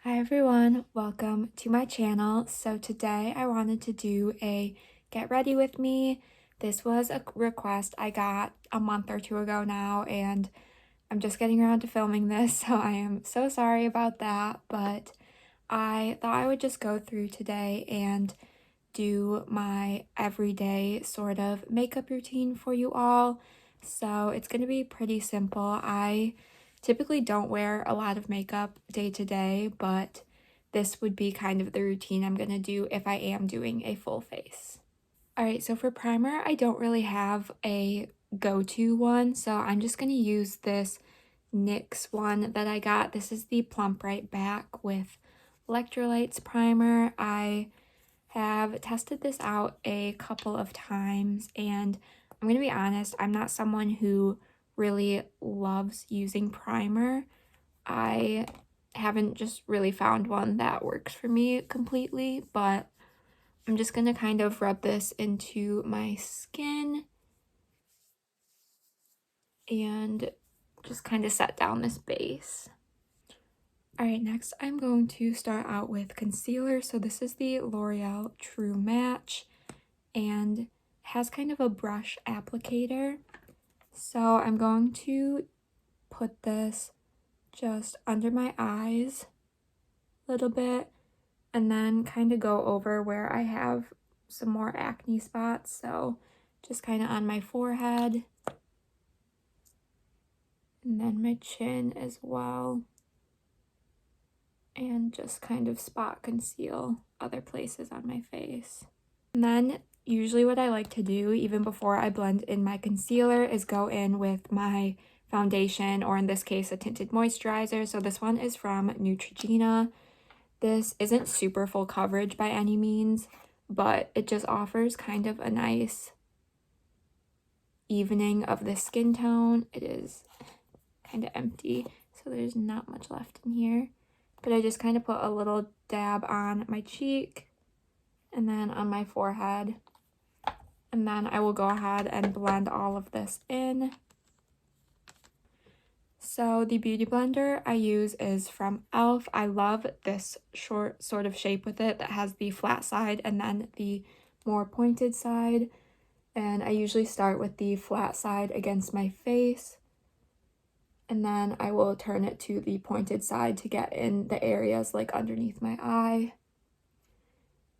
Hi everyone, welcome to my channel. So today I wanted to do a get ready with me. This was a request I got a month or two ago now, and I'm just getting around to filming this, so I am so sorry about that, but I thought I would just go through today and do my everyday sort of makeup routine for you all. So it's going to be pretty simple. I typically don't wear a lot of makeup day to day, but this would be kind of the routine I'm going to do if I am doing a full face. All right, so for primer, I don't really have a go-to one, so I'm just going to use this NYX one that I got. This is the Plump Right Back with Electrolytes primer. I have tested this out a couple of times, and I'm going to be honest, I'm not someone who really loves using primer. I haven't just really found one that works for me completely, but I'm just going to kind of rub this into my skin and just kind of set down this base. Alright, next I'm going to start out with concealer. So this is the L'Oreal True Match, and has kind of a brush applicator. So I'm going to put this just under my eyes a little bit, and then kind of go over where I have some more acne spots. So just kind of on my forehead, and then my chin as well, and just kind of spot conceal other places on my face. And then usually what I like to do even before I blend in my concealer is go in with my foundation, or in this case a tinted moisturizer. So this one is from Neutrogena. This isn't super full coverage by any means, but it just offers kind of a nice evening of the skin tone. It is kind of empty, so there's not much left in here, but I just kind of put a little dab on my cheek and then on my forehead, and then I will go ahead and blend all of this in. So the beauty blender I use is from e.l.f. I love this short sort of shape with it that has the flat side and then the more pointed side, and I usually start with the flat side against my face, and then I will turn it to the pointed side to get in the areas like underneath my eye.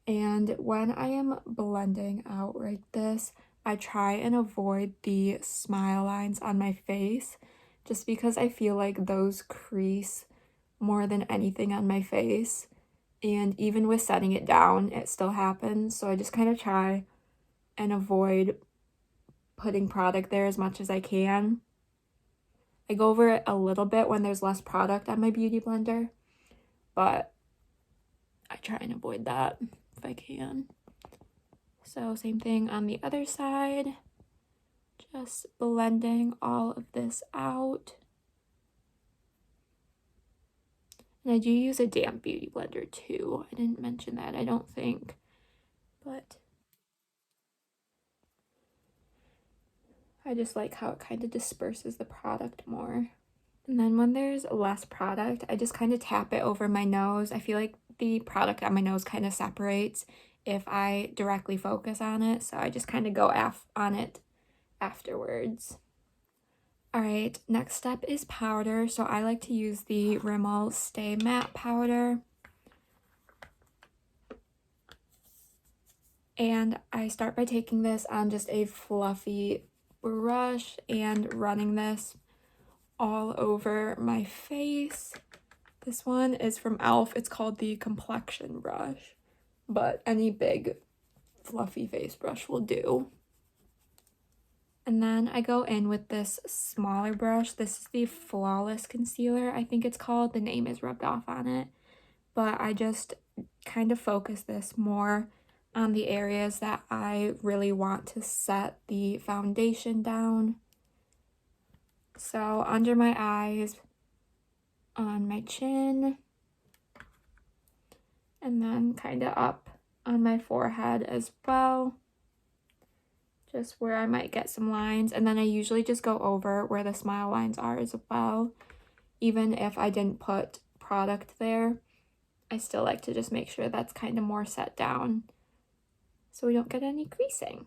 And when I am blending out like this, I try and avoid the smile lines on my face, just because I feel like those crease more than anything on my face. And even with setting it down, it still happens. So I just kind of try and avoid putting product there as much as I can. I go over it a little bit when there's less product on my beauty blender, but I try and avoid that if I can. So same thing on the other side, just blending all of this out. And I do use a damp beauty blender too. I didn't mention that, I don't think, but I just like how it kind of disperses the product more. And then when there's less product, I just kind of tap it over my nose. I feel like the product on my nose kind of separates if I directly focus on it, so I just kind of go on it afterwards. Alright, next step is powder. So I like to use the Rimmel Stay Matte powder. And I start by taking this on just a fluffy brush and running this all over my face. This one is from e.l.f. It's called the Complexion brush, but any big fluffy face brush will do. And then I go in with this smaller brush. This is the Flawless Concealer, I think it's called. The name is rubbed off on it. But I just kind of focus this more on the areas that I really want to set the foundation down. So under my eyes, on my chin, and then kind of up on my forehead as well, just where I might get some lines. And then I usually just go over where the smile lines are as well, even if I didn't put product there. I still like to just make sure that's kind of more set down so we don't get any creasing.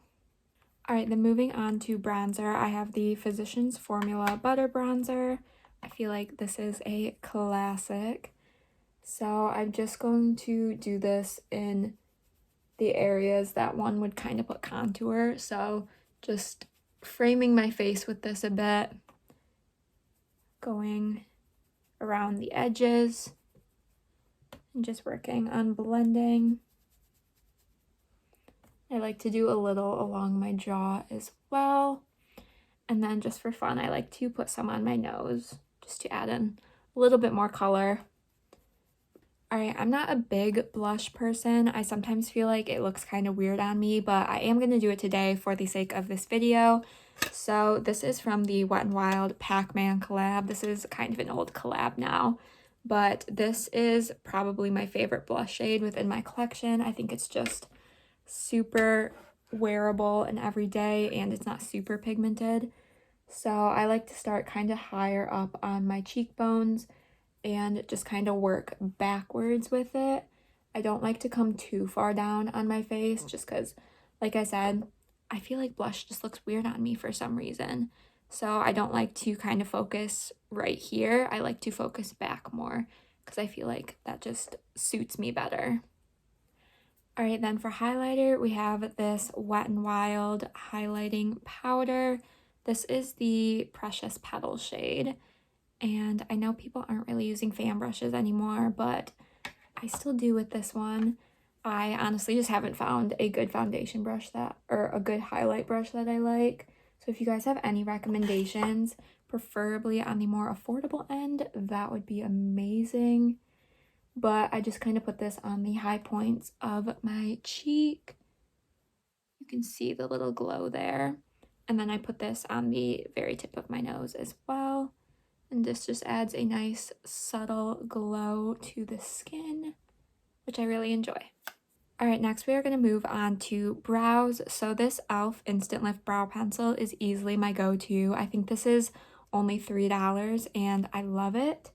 Alright, then moving on to bronzer, I have the Physicians Formula Butter Bronzer. I feel like this is a classic. So I'm just going to do this in the areas that one would kind of put contour. So just framing my face with this a bit, going around the edges, and just working on blending. I like to do a little along my jaw as well. And then just for fun, I like to put some on my nose just to add in a little bit more color. Alright, I'm not a big blush person. I sometimes feel like it looks kind of weird on me, but I am going to do it today for the sake of this video. So this is from the Wet n Wild Pac-Man collab. This is kind of an old collab now, but this is probably my favorite blush shade within my collection. I think it's just super wearable and everyday, and it's not super pigmented. So I like to start kind of higher up on my cheekbones and just kind of work backwards with it. I don't like to come too far down on my face just because, like I said, I feel like blush just looks weird on me for some reason. So I don't like to kind of focus right here. I like to focus back more because I feel like that just suits me better. Alright, then for highlighter, we have this Wet n Wild highlighting powder. This is the Precious Petal shade, and I know people aren't really using fan brushes anymore, but I still do with this one. I honestly just haven't found a good foundation brush or a good highlight brush that I like. So if you guys have any recommendations, preferably on the more affordable end, that would be amazing. But I just kind of put this on the high points of my cheek. You can see the little glow there. And then I put this on the very tip of my nose as well. And this just adds a nice subtle glow to the skin, which I really enjoy. Alright, next we are going to move on to brows. So this e.l.f. Instant Lift Brow Pencil is easily my go-to. I think this is only $3 and I love it.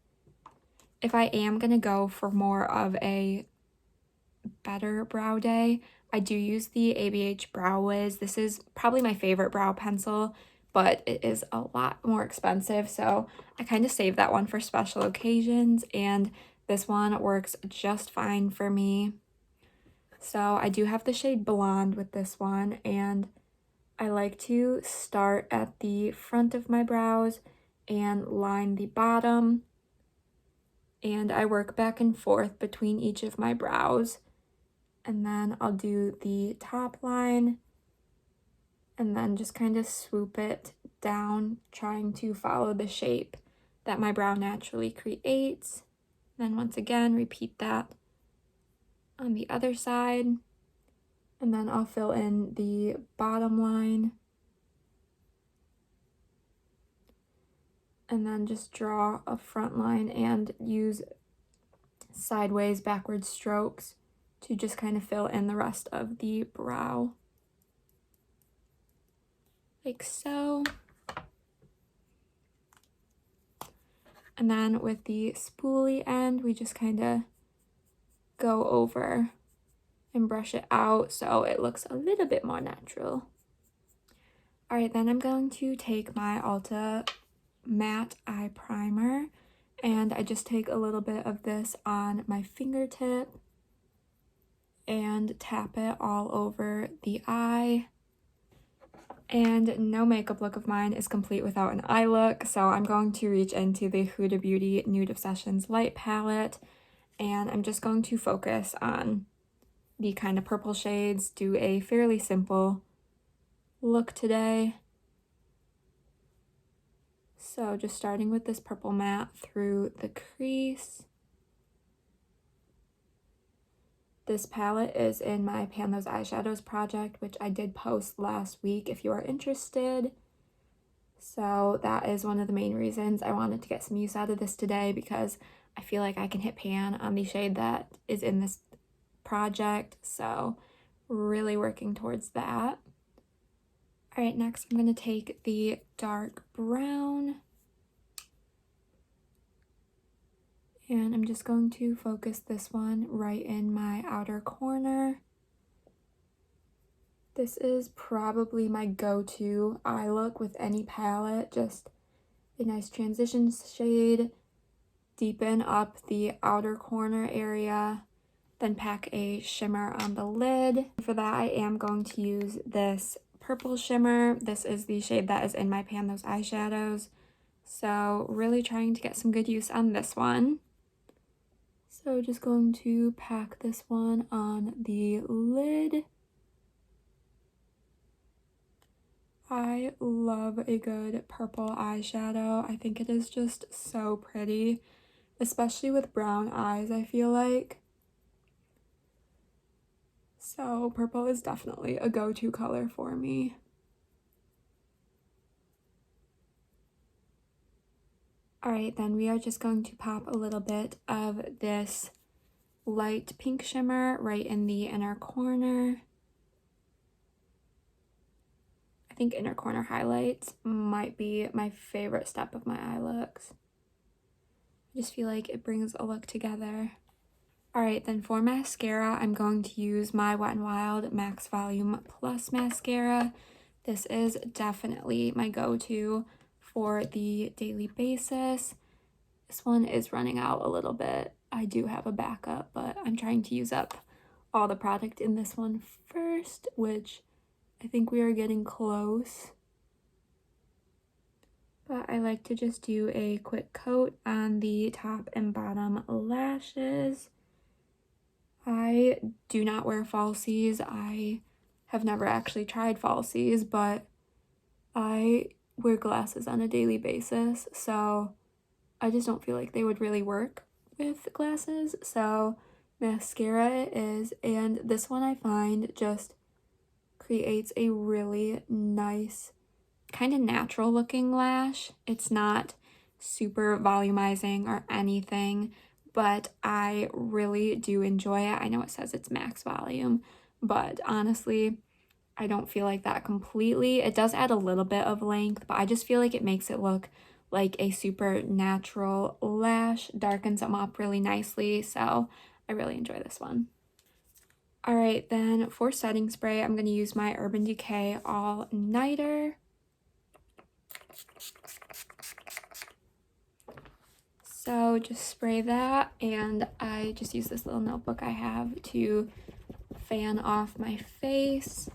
If I am going to go for more of a better brow day, I do use the ABH Brow Wiz. This is probably my favorite brow pencil, but it is a lot more expensive, so I kind of save that one for special occasions, and this one works just fine for me. So I do have the shade Blonde with this one, and I like to start at the front of my brows and line the bottom, and I work back and forth between each of my brows. And then I'll do the top line and then just kind of swoop it down, trying to follow the shape that my brow naturally creates. Then once again, repeat that on the other side. And then I'll fill in the bottom line. And then just draw a front line and use sideways backward strokes to just kind of fill in the rest of the brow. Like so. And then with the spoolie end, we just kind of go over and brush it out so it looks a little bit more natural. Alright, then I'm going to take my Ulta Matte Eye Primer, and I just take a little bit of this on my fingertip and tap it all over the eye. And no makeup look of mine is complete without an eye look, so I'm going to reach into the Huda Beauty Nude Obsessions Light Palette, and I'm just going to focus on the kind of purple shades, do a fairly simple look today. So just starting with this purple matte through the crease. This palette is in my Pan Those Eyeshadows project, which I did post last week if you are interested. So that is one of the main reasons I wanted to get some use out of this today, because I feel like I can hit pan on the shade that is in this project. So really working towards that. Alright, next I'm going to take the dark brown And I'm just going to focus this one right in my outer corner. This is probably my go-to eye look with any palette, just a nice transition shade, deepen up the outer corner area, then pack a shimmer on the lid. For that, I am going to use this purple shimmer. This is the shade that is in my pan, those eyeshadows. So really trying to get some good use on this one. So just going to pack this one on the lid. I love a good purple eyeshadow. I think it is just so pretty, especially with brown eyes, I feel like. So purple is definitely a go-to color for me. Alright, then we are just going to pop a little bit of this light pink shimmer right in the inner corner. I think inner corner highlights might be my favorite step of my eye looks. I just feel like it brings a look together. Alright, then for mascara, I'm going to use my Wet n Wild Max Volume Plus mascara. This is definitely my go-to for the daily basis. This one is running out a little bit. I do have a backup, but I'm trying to use up all the product in this one first, which I think we are getting close. But I like to just do a quick coat on the top and bottom lashes. I do not wear falsies. I have never actually tried falsies, but I wear glasses on a daily basis, so I just don't feel like they would really work with glasses. So mascara it is, and this one I find just creates a really nice, kind of natural looking lash. It's not super volumizing or anything, but I really do enjoy it. I know it says it's max volume, but honestly, I don't feel like that completely. It does add a little bit of length, but I just feel like it makes it look like a super natural lash, darkens them up really nicely, so I really enjoy this one. Alright, then for setting spray, I'm going to use my Urban Decay All Nighter. So just spray that, and I just use this little notebook I have to fan off my face.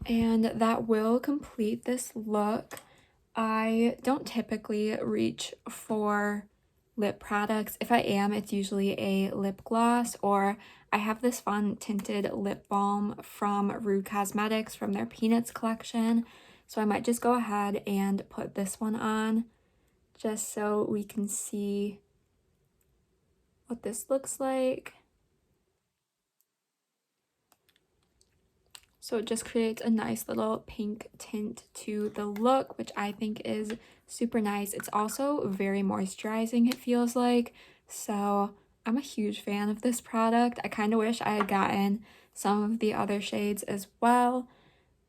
And that will complete this look. I don't typically reach for lip products. If I am, it's usually a lip gloss, or I have this fun tinted lip balm from Rude Cosmetics from their Peanuts collection. So I might just go ahead and put this one on just so we can see what this looks like. So it just creates a nice little pink tint to the look, which I think is super nice. It's also very moisturizing, it feels like. So I'm a huge fan of this product. I kind of wish I had gotten some of the other shades as well,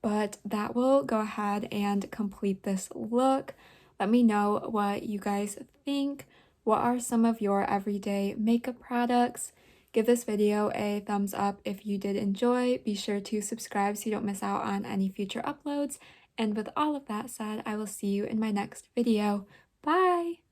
but that will go ahead and complete this look. Let me know what you guys think. What are some of your everyday makeup products? Give this video a thumbs up if you did enjoy. Be sure to subscribe so you don't miss out on any future uploads. And with all of that said, I will see you in my next video. Bye!